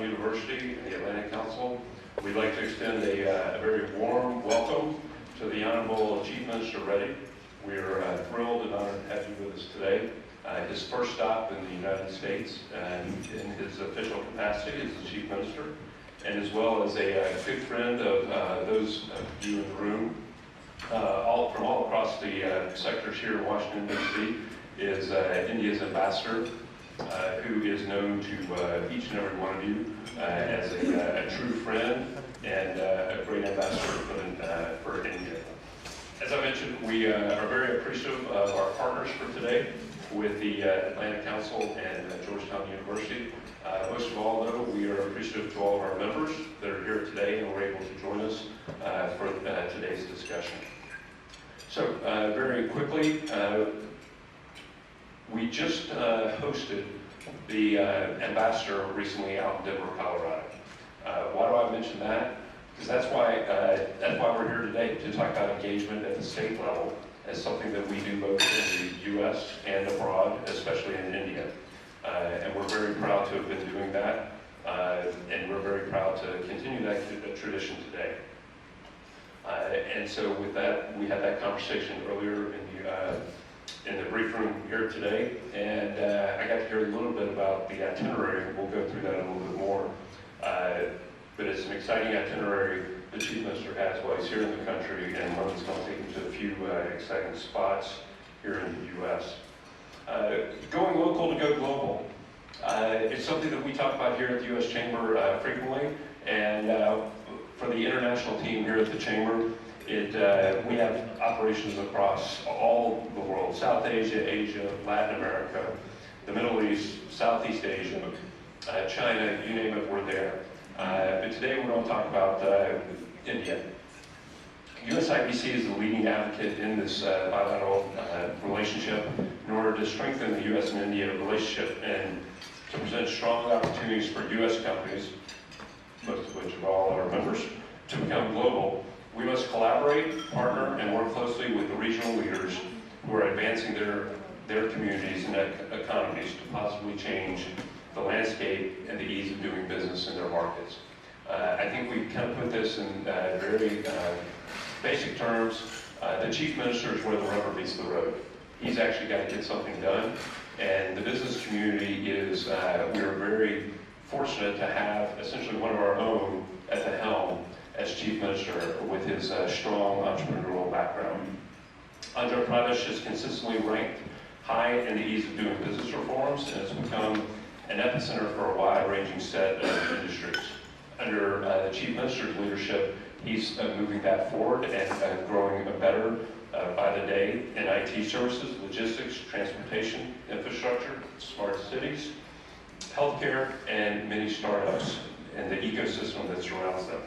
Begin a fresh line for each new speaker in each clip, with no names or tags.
University and the Atlantic Council, we'd like to extend a very warm welcome to the Honorable Chief Minister Reddy. We're thrilled and honored to have you with us today. His first stop in the United States in his official capacity as the Chief Minister, and as well as a good friend of those of you in the room, from all across the sectors here in Washington, D.C., is India's ambassador, who is known to each and every one of you as a true friend and a great ambassador for India. As I mentioned, we are very appreciative of our partners for today with the Atlantic Council and Georgetown University. Most of all, though, we are appreciative to all of our members that are here today and were able to join us for today's discussion. So, very quickly, we just hosted the ambassador recently out in Denver, Colorado. Why do I mention that? Because that's why we're here today, to talk about engagement at the state level as something that we do both in the U.S. and abroad, especially in India. And we're very proud to have been doing that, and we're very proud to continue that tradition today. And so with that, we had that conversation earlier in the brief room here today, and I got to hear a little bit about the itinerary. We'll go through that a little bit more. But it's an exciting itinerary the Chief Minister has while he's here in the country, and one that's going to take him to a few exciting spots here in the U.S. Going local to go global. It's something that we talk about here at the U.S. Chamber frequently, and for the international team here at the Chamber, we have operations across all the world: South Asia, Asia, Latin America, the Middle East, Southeast Asia, China, you name it, we're there. But today we're going to talk about India. USIBC is the leading advocate in this bilateral relationship in order to strengthen the U.S. and India relationship and to present strong opportunities for U.S. companies, most of which are all our members, to become global. We must collaborate, partner, and work closely with the regional leaders who are advancing their communities and economies to positively change the landscape and the ease of doing business in their markets. I think we kind of put this in very basic terms. The Chief Minister is where the rubber meets the road. He's actually got to get something done, and the business community is, we're very fortunate to have essentially one of our own at the helm as Chief Minister with his strong entrepreneurial background. Andhra Pradesh is consistently ranked high in the ease of doing business reforms and has become an epicenter for a wide-ranging set of industries. Under the Chief Minister's leadership, he's moving that forward and growing better by the day in IT services, logistics, transportation, infrastructure, smart cities, healthcare, and many startups and the ecosystem that surrounds them.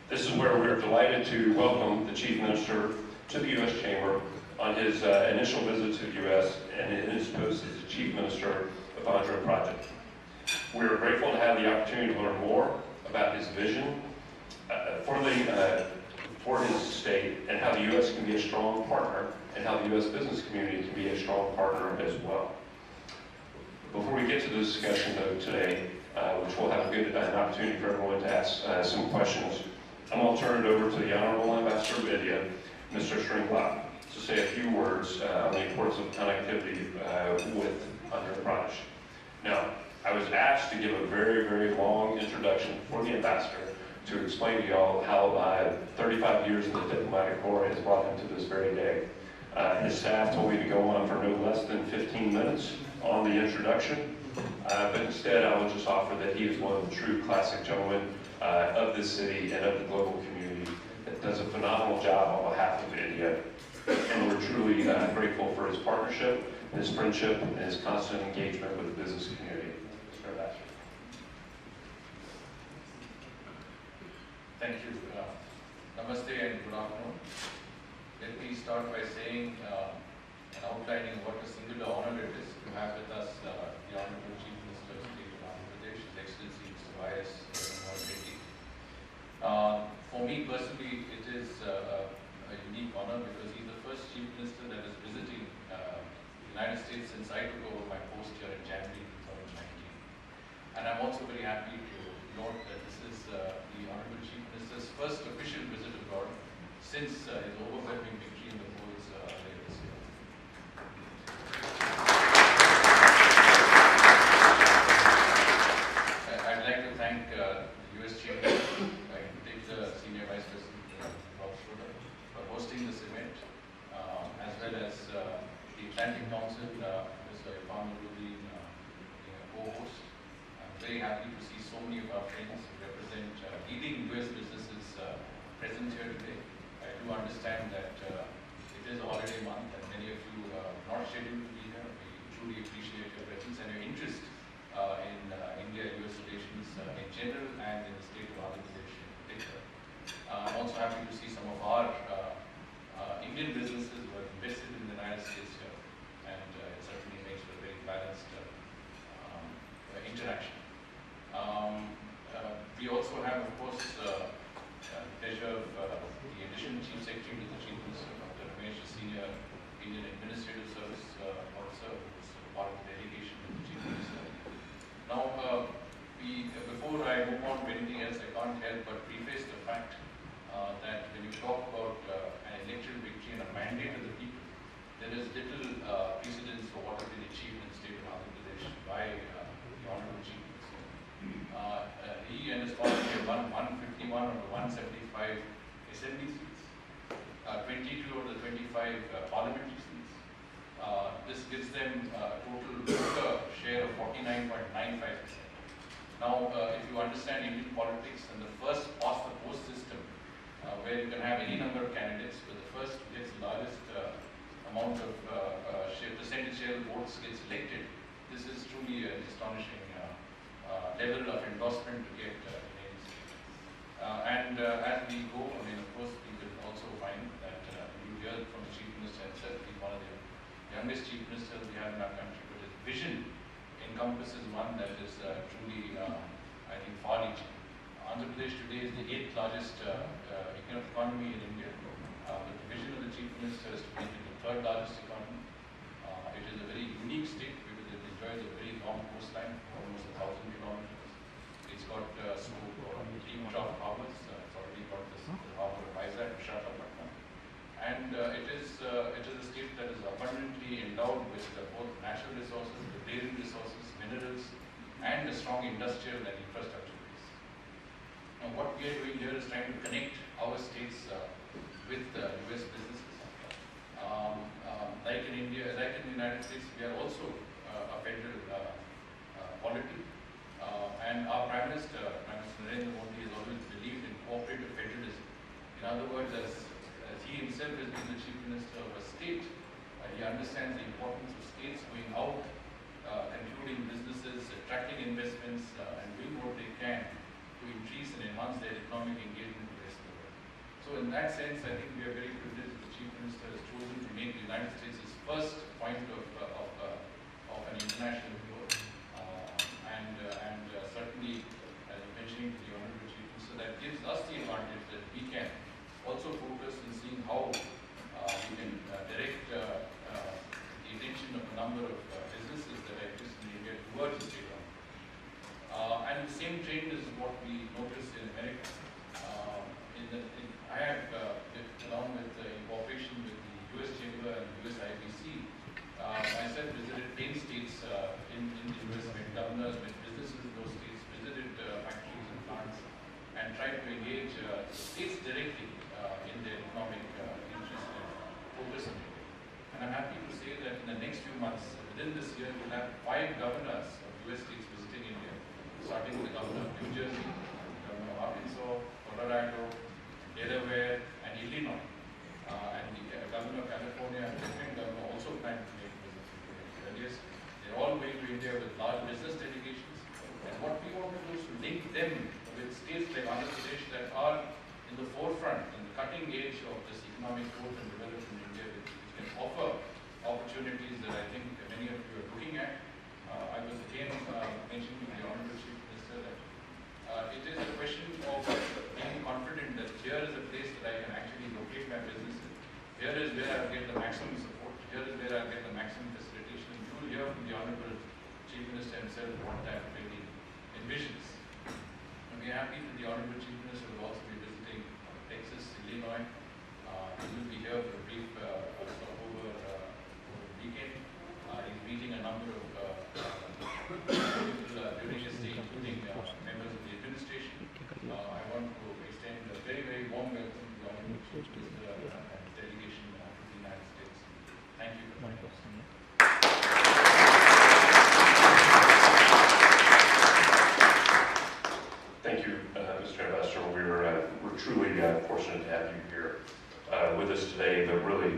This is where we're delighted to welcome the Chief Minister to the U.S. Chamber on his initial visit to the U.S. and in his post as the Chief Minister of Andhra Pradesh. We are grateful to have the opportunity to learn more about his vision for his state and how the U.S. can be a strong partner and how the U.S. business community can be a strong partner as well. Before we get to the discussion though today, which will have an opportunity for everyone to ask some questions, I'm going to turn it over to the Honorable Ambassador of India, Mr. Sringla, to say a few words on the importance of connectivity with Andhra Pradesh. Now, I was asked to give a very, very long introduction for the ambassador to explain to y'all how 35 years in the diplomatic corps has brought him to this very day. His staff told me to go on for no less than 15 minutes on the introduction, but instead I will just offer that he is one of the true classic gentlemen of this city and of the global community that does a phenomenal job on behalf of India. And we're truly grateful for his partnership, his friendship, and his constant engagement with the business community. Mr. Ambassador.
Thank you. Namaste and good afternoon. Let me start by saying and outlining what a singular honor it is to have with us the Honorable Chief Minister of the State of Andhra Pradesh, His Excellency Mr. Y.S. Reddy. For me personally, it is a unique honor because he's the first Chief Minister that is visiting the United States since I took over my post here in January 2019. And I'm also very happy Honorable Chief Minister's first official visit abroad since his overwhelming victory in the polls later this year. I'd like to thank the US Chamber, in particular Senior Vice President Rob Schroeder, for hosting this event, as well as the Atlantic Council, Mr. Irfan Nuruddin, co-host. I'm very happy to see so many of our friends who represent leading US businesses present here today. I do understand that it is a holiday month and many of you are not scheduled to be here. We truly appreciate your presence and your interest in India-US relations in general and in the state of Andhra Pradesh in particular. I'm also happy to see some of our Indian businesses who have invested in the United States here, and it certainly makes for a very balanced interaction. We also have, of course, the pleasure of the additional Chief Secretary to the Chief Minister, Dr. Ramesh, Senior Indian Administrative Service Officer, who is part of the delegation of the Chief Minister. Now, before I move on to anything else, I can't help but preface the fact that when you talk about an electoral victory and a mandate of the people, there is little precedence for what has been achieved in the state of Andhra Pradesh by the Honorable Chief Minister. He and his party have won 151 of the 175 assembly seats, 22 of the 25 parliamentary seats. This gives them a total voter share of 49.95%. Now, if you understand Indian politics and the first past the post system, where you can have any number of candidates, but the first who gets the largest amount of percentage share of votes gets elected, this is truly an astonishing level of endorsement to get in any state. As we go, I mean, of course, we will also find that you hear from the Chief Minister himself, he's one of the youngest Chief Ministers we have in our country, but his vision encompasses one that is truly, I think, far-reaching. Andhra Pradesh today is the 8th largest economy in India. But the vision of the Chief Minister is to make it the 3rd largest economy. It is a very unique state because it enjoys a very long coastline, almost 1,000 kilometers. It's got deep trough harbors. It's already got the harbor of Vizag, Visakhapatnam. And it is a state that is abundantly endowed with both natural resources, riparian resources, minerals, and a strong industrial and infrastructure base. Now, what we are doing here is trying to connect our states with US businesses. Like in India, like in the United States, we are also a federal polity. And our Prime Minister Narendra Modi, has always believed in cooperative federalism. In other words, as he himself has been the Chief Minister of a state, he understands the importance of states going out, concluding businesses, attracting investments, and doing what they can to increase and enhance their economic engagement with the rest of the world. So in that sense, I think we are very privileged that the Chief Minister has chosen to make the United States his first point of an international tour. Certainly, as you mentioned, the Honorable Chief Minister, that gives us the advantage that we can also focus in seeing how we can direct the attention of a number of businesses that exist in India towards the state government. And the same trend is what we notice in America. I have, along with in cooperation with the US Chamber and the US IBC, myself visited 10 states in the US, met governors, met businesses in those states, visited factories and plants, and tried to engage states directly in their economic interest and focus on it. And I'm happy to say that in the next few months, within this year, we'll have 5 governors of US states visiting India, starting with the governor of New Jersey, governor of Arkansas, Colorado, Delaware, and Illinois. And the governor of California and the Lieutenant governor also plan to make visits to India. They're all going to India with large business delegations. And what we want to do is to link them with states like Andhra Pradesh that are in the forefront, in the cutting edge of this economic growth and development in India, which can offer opportunities that I think many of you are looking at. I was again mentioning to the Honorable Chief Minister that it is a question of being confident that here is a place that I can actually locate my businesses. Here is where I get the maximum support. Here is where I get the maximum facilitation. And you will hear from the Honorable Chief Minister himself what that really envisions. And we have happy that the Honorable Chief Minister will also be visiting Texas, Illinois. He will be here for a brief over the weekend. He's meeting a number of people during his stay, including members of the administration. I want to extend a very, very warm welcome to the Honorable Chief Minister and his delegation to the United States. Thank you.
Thank you, Mr. Ambassador. We're truly fortunate to have you here with us today, but really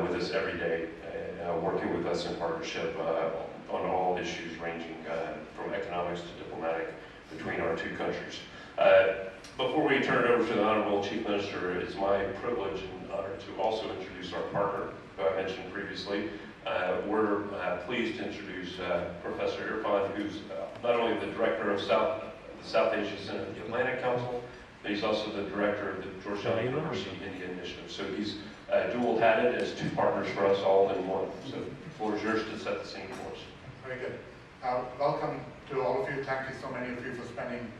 with us every day, and working with us in partnership on all issues ranging from economics to diplomatic between our two countries. Before we turn it over to the Honorable Chief Minister, it's my privilege and honor to also introduce our partner, who I mentioned previously. We're pleased to introduce Professor Irfan, who's not only the director of the South Asia Center of the Atlantic Council, but he's also the director of the Georgetown University India Initiative. So he's dual-hatted as two partners for us all in one. So the floor is yours to set the scene for us.
Very good. Welcome to all of you. Thank you, so many of you, for spending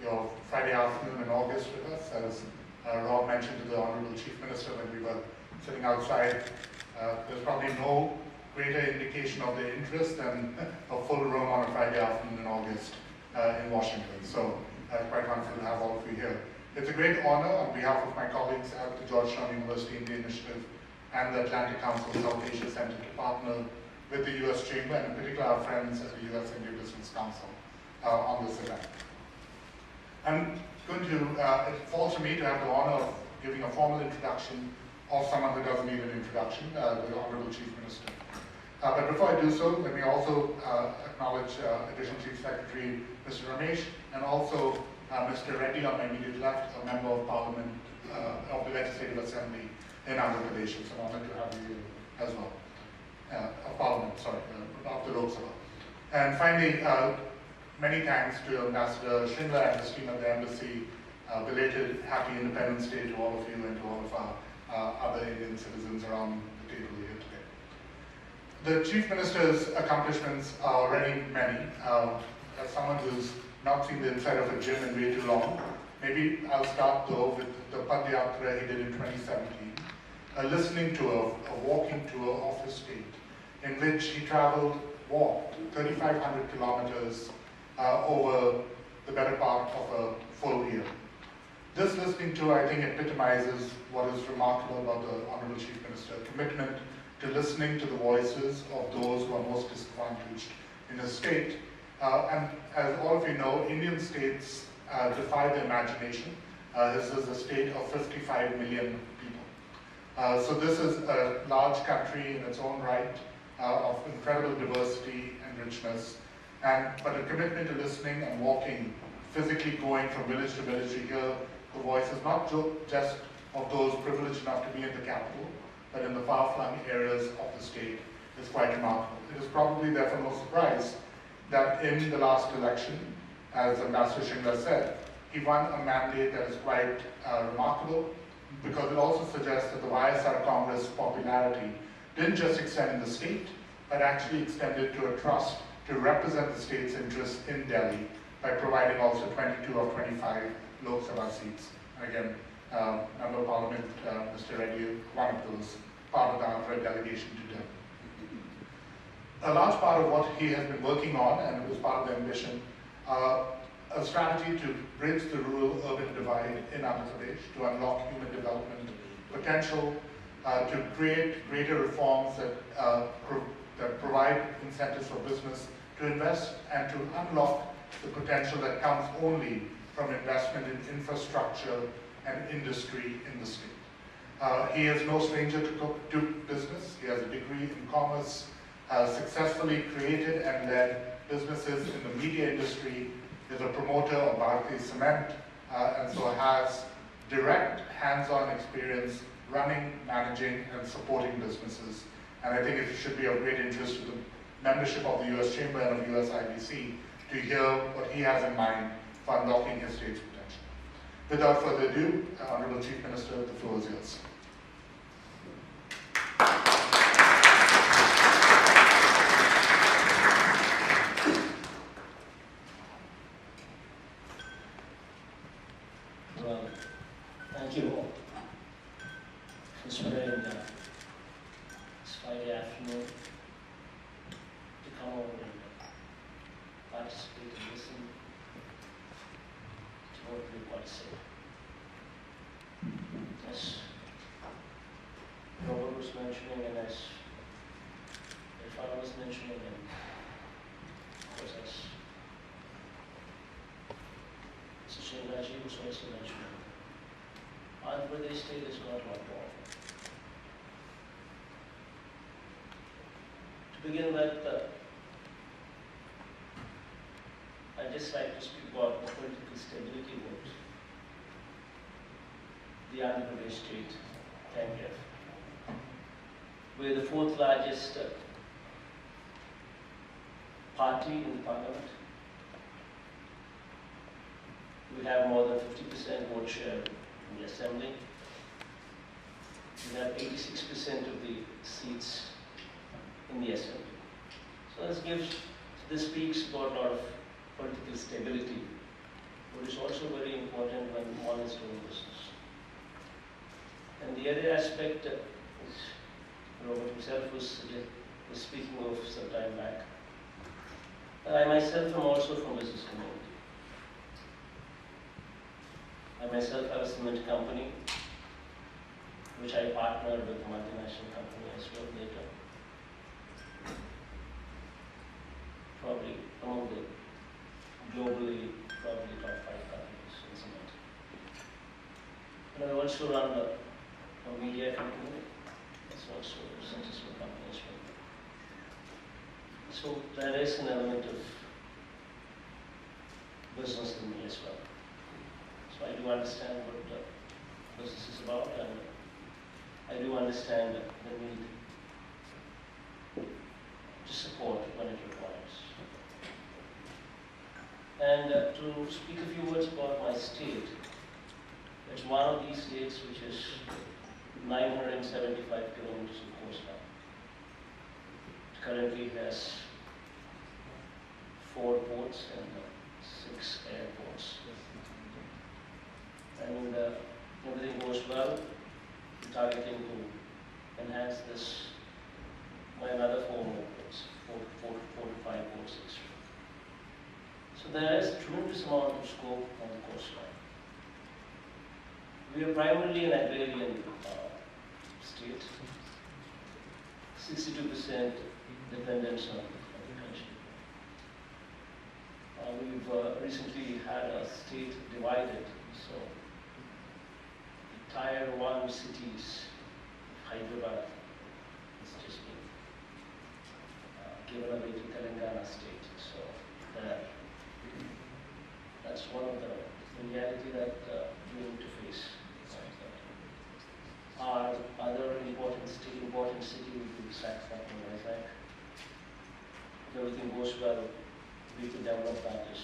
your Friday afternoon in August with us. As Rob mentioned to the Honorable Chief Minister when we were sitting outside, there's probably no greater indication of the interest than a full room on a Friday afternoon in August in Washington. So quite wonderful to have all of you here. It's a great honor on behalf of my colleagues at the Georgetown University India Initiative and the Atlantic Council South Asia Center to partner with the U.S. Chamber, and in particular our friends at the U.S. India Business Council on this event. I'm going to, it falls to me to have the honor of giving a formal introduction of someone who doesn't need an introduction, the Honorable Chief Minister. But before I do so, let me also acknowledge Additional Chief Secretary Mr. Ramesh, and also Mr. Reddy on my immediate left, a Member of Parliament of the Legislative Assembly in Andhra Pradesh. It's an honor to have you as well. Of Parliament, sorry, of the Lok Sabha. And finally, many thanks to Ambassador Schindler and his team at the Embassy. Belated Happy Independence Day to all of you and to all of our other Indian citizens around the table here today. The Chief Minister's accomplishments are already many. As someone who's not seen the inside of a gym in way too long, maybe I'll start though with the Padayatra he did in 2017, a listening tour, a walking tour of his state, in which he walked 3,500 kilometers over the better part of a full year. This listening tour, I think, epitomizes what is remarkable about the Honorable Chief Minister, commitment to listening to the voices of those who are most disadvantaged in his state. And as all of you know, Indian states defy the imagination. This is a state of 55 million people. So this is a large country in its own right, of incredible diversity and richness, but a commitment to listening and walking, physically going from village to village to hear the voices, not just of those privileged enough to be in the capital, but in the far-flung areas of the state, is quite remarkable. It is probably therefore no surprise that in the last election, as Ambassador Schindler said, he won a mandate that is quite remarkable, because it also suggests that the YSR Congress popularity didn't just extend in the state, but actually extended to a trust to represent the state's interests in Delhi by providing also 22 of 25 Lok Sabha seats. Again, Member of Parliament, Mr. Reddy, one of those, part of the Andhra delegation to Delhi. A large part of what he has been working on, and it was part of the ambition, a strategy to bridge the rural-urban divide in Andhra Pradesh, to unlock human development potential, to create greater reforms that provide incentives for business to invest, and to unlock the potential that comes only from investment in infrastructure and industry in the state. He is no stranger to business. He has a degree in commerce, has successfully created and led businesses in the media industry, is a promoter of Bharati Cement, and so has direct hands-on experience running, managing, and supporting businesses. And I think it should be of great interest to the membership of the US Chamber and of US IBC to hear what he has in mind for unlocking his state's potential. Without further ado, Honorable Chief Minister, the floor is yours.
Well, thank you all for sparing this Friday afternoon to come over and participate and listen to what we've got to say. As Robert was mentioning, and as Irfan was mentioning, and of course as Mr. Rajiv was also mentioning, Andhra Pradesh state has got a lot to offer. To begin with, I'd just like to speak about the political stability vote. The Andhra Pradesh state, TANGF. We're the fourth largest party in the parliament. We have more than 50% vote share in the assembly. We have 86% of the seats in the assembly. So this speaks about a lot of political stability, but it's also very important when one is doing business. And the other aspect, which Robert himself was speaking of some time back, I myself am also from business community. I myself have a cement company, which I partnered with a multinational company as well later. Probably among the globally, probably top 5 companies in cement. And I also run a media company. It's also a successful company as well. So there is an element of business in me as well. So I do understand what business is about, and I do understand the need to support when it requires. And to speak a few words about my state, it's one of these states which is 975 kilometers of coastline. It currently has 4 ports and 6 airports. And everything goes well. We're targeting to enhance this by another 4 more ports, 4 to 5 ports extra. So there is a tremendous amount of scope on the coastline. We are primarily an agrarian state, 62% dependence on agriculture. We've recently had a state divided, so the Tier 1 cities, Hyderabad, has just been given away to Telangana state. So that's one of the reality that we need to face. Our other important city would be Visakhapatnam, Vizag. If everything goes well, we could develop that as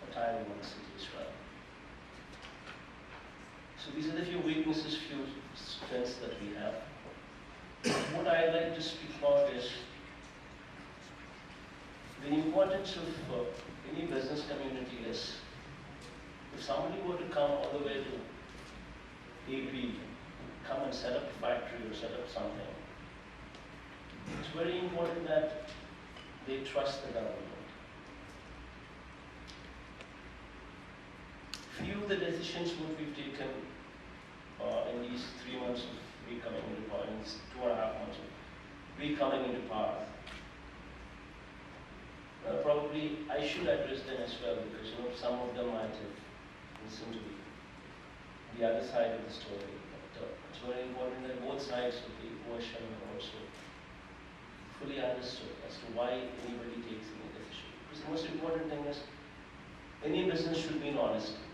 a Tier 1 city as well. So these are the few weaknesses, few strengths that we have. What I'd like to speak about is the importance of any business community is, if somebody were to come all the way to AP, come and set up a factory or set up something, it's very important that they trust the government. Few of the decisions what we've taken in these 3 months of we coming into power, in these 2.5 months of we coming into power, probably I should address them as well, because some of them might have listened to the other side of the story. But it's very important that both sides of the equation are also fully understood as to why anybody takes any decision. Because the most important thing is any business should be in honesty.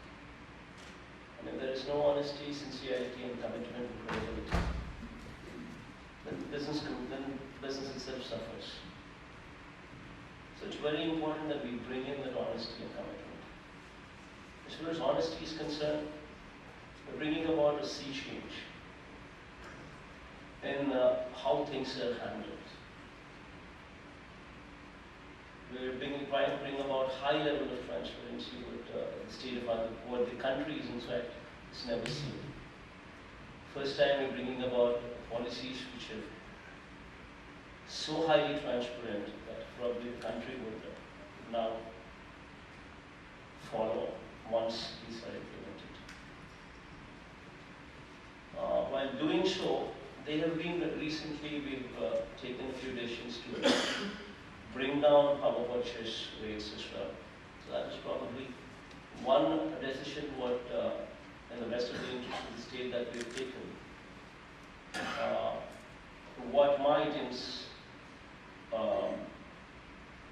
And if there is no honesty, sincerity, and commitment and credibility, then business itself suffers. So it's very important that we bring in that honesty and commitment. As far as honesty is concerned, we're bringing about a sea change in how things are handled. we're trying to bring about high level of transparency with the state of what the country is in fact has never seen. First time we're bringing about policies which are so highly transparent that probably the country would now follow once these are implemented. While doing so, they have been recently, we've taken a few decisions to bring down power purchase rates as well. So that is probably one decision what in the best of the interest of the state that we've taken. What might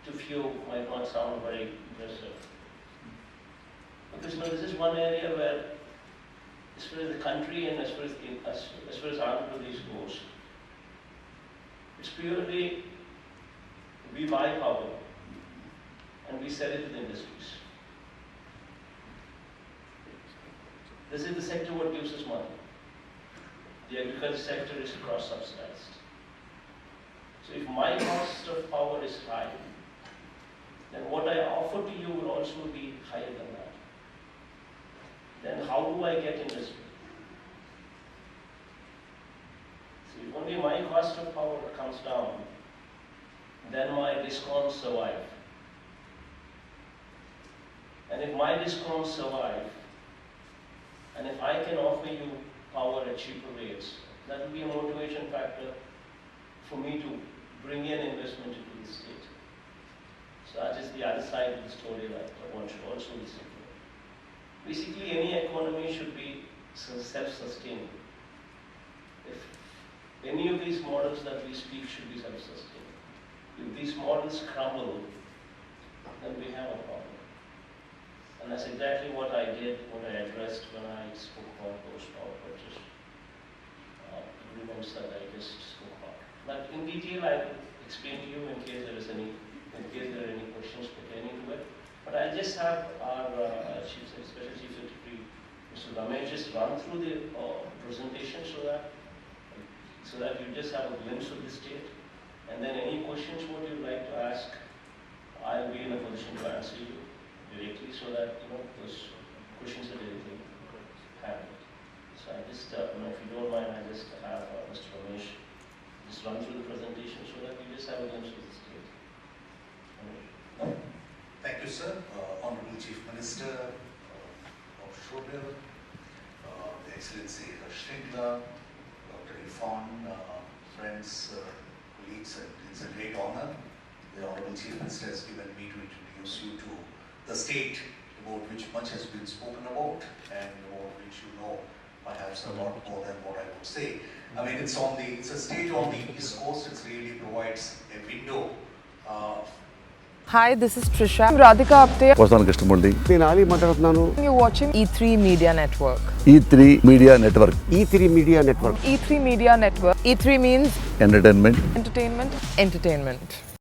to few might not sound very impressive. Because this is one area where, as far as the country and as far as Andhra Pradesh goes, it's purely we buy power and we sell it to the industries. This is the sector what gives us money. The agriculture sector is cross-subsidized. So if my cost of power is high, then what I offer to you will also be higher than that. Then how do I get industry? So if only my cost of power comes down, then my discounts survive. And if my discounts survive, and if I can offer you power at cheaper rates, that will be a motivation factor for me to bring in investment into the state. So that is the other side of the story that one should also listen to. Basically, any economy should be self-sustaining. If any of these models that we speak should be self-sustaining. If these models crumble, then we have a problem. And that's exactly what I did, what I addressed when I spoke about those power purchase agreements that I just spoke about. But in detail, I will explain to you in case there are any questions pertaining to it. But I'll just have our Special Chief Secretary, Mr. Ramesh, just run through the presentation so that you just have a glimpse of the state. And then any questions what you'd like to ask, I'll be in a position to answer you directly so that those questions are directly handled. So I just, if you don't mind, I just have Mr. Ramesh just run through the presentation so that we just have a glimpse of the state.
Thank you, sir. Honorable Chief Minister of Shodil, the Excellency Shringla, Dr. Irfan, friends, colleagues, it's a great honor. The Honorable Chief Minister has given me to introduce you to the state about which much has been spoken about and about which perhaps a lot more than what I would say. I mean, it's a state on the East Coast. It really provides a window.
Hi, this is Trisha. I'm Radhika Apte.
వస్తాను కృష్ణమూర్తి
నేను ఆలీ మాట్లాడుతున్నాను.
You're watching E3 Media Network.
E3 media network.
E3 Media Network.
E3 Media Network. E3 means
entertainment.
entertainment.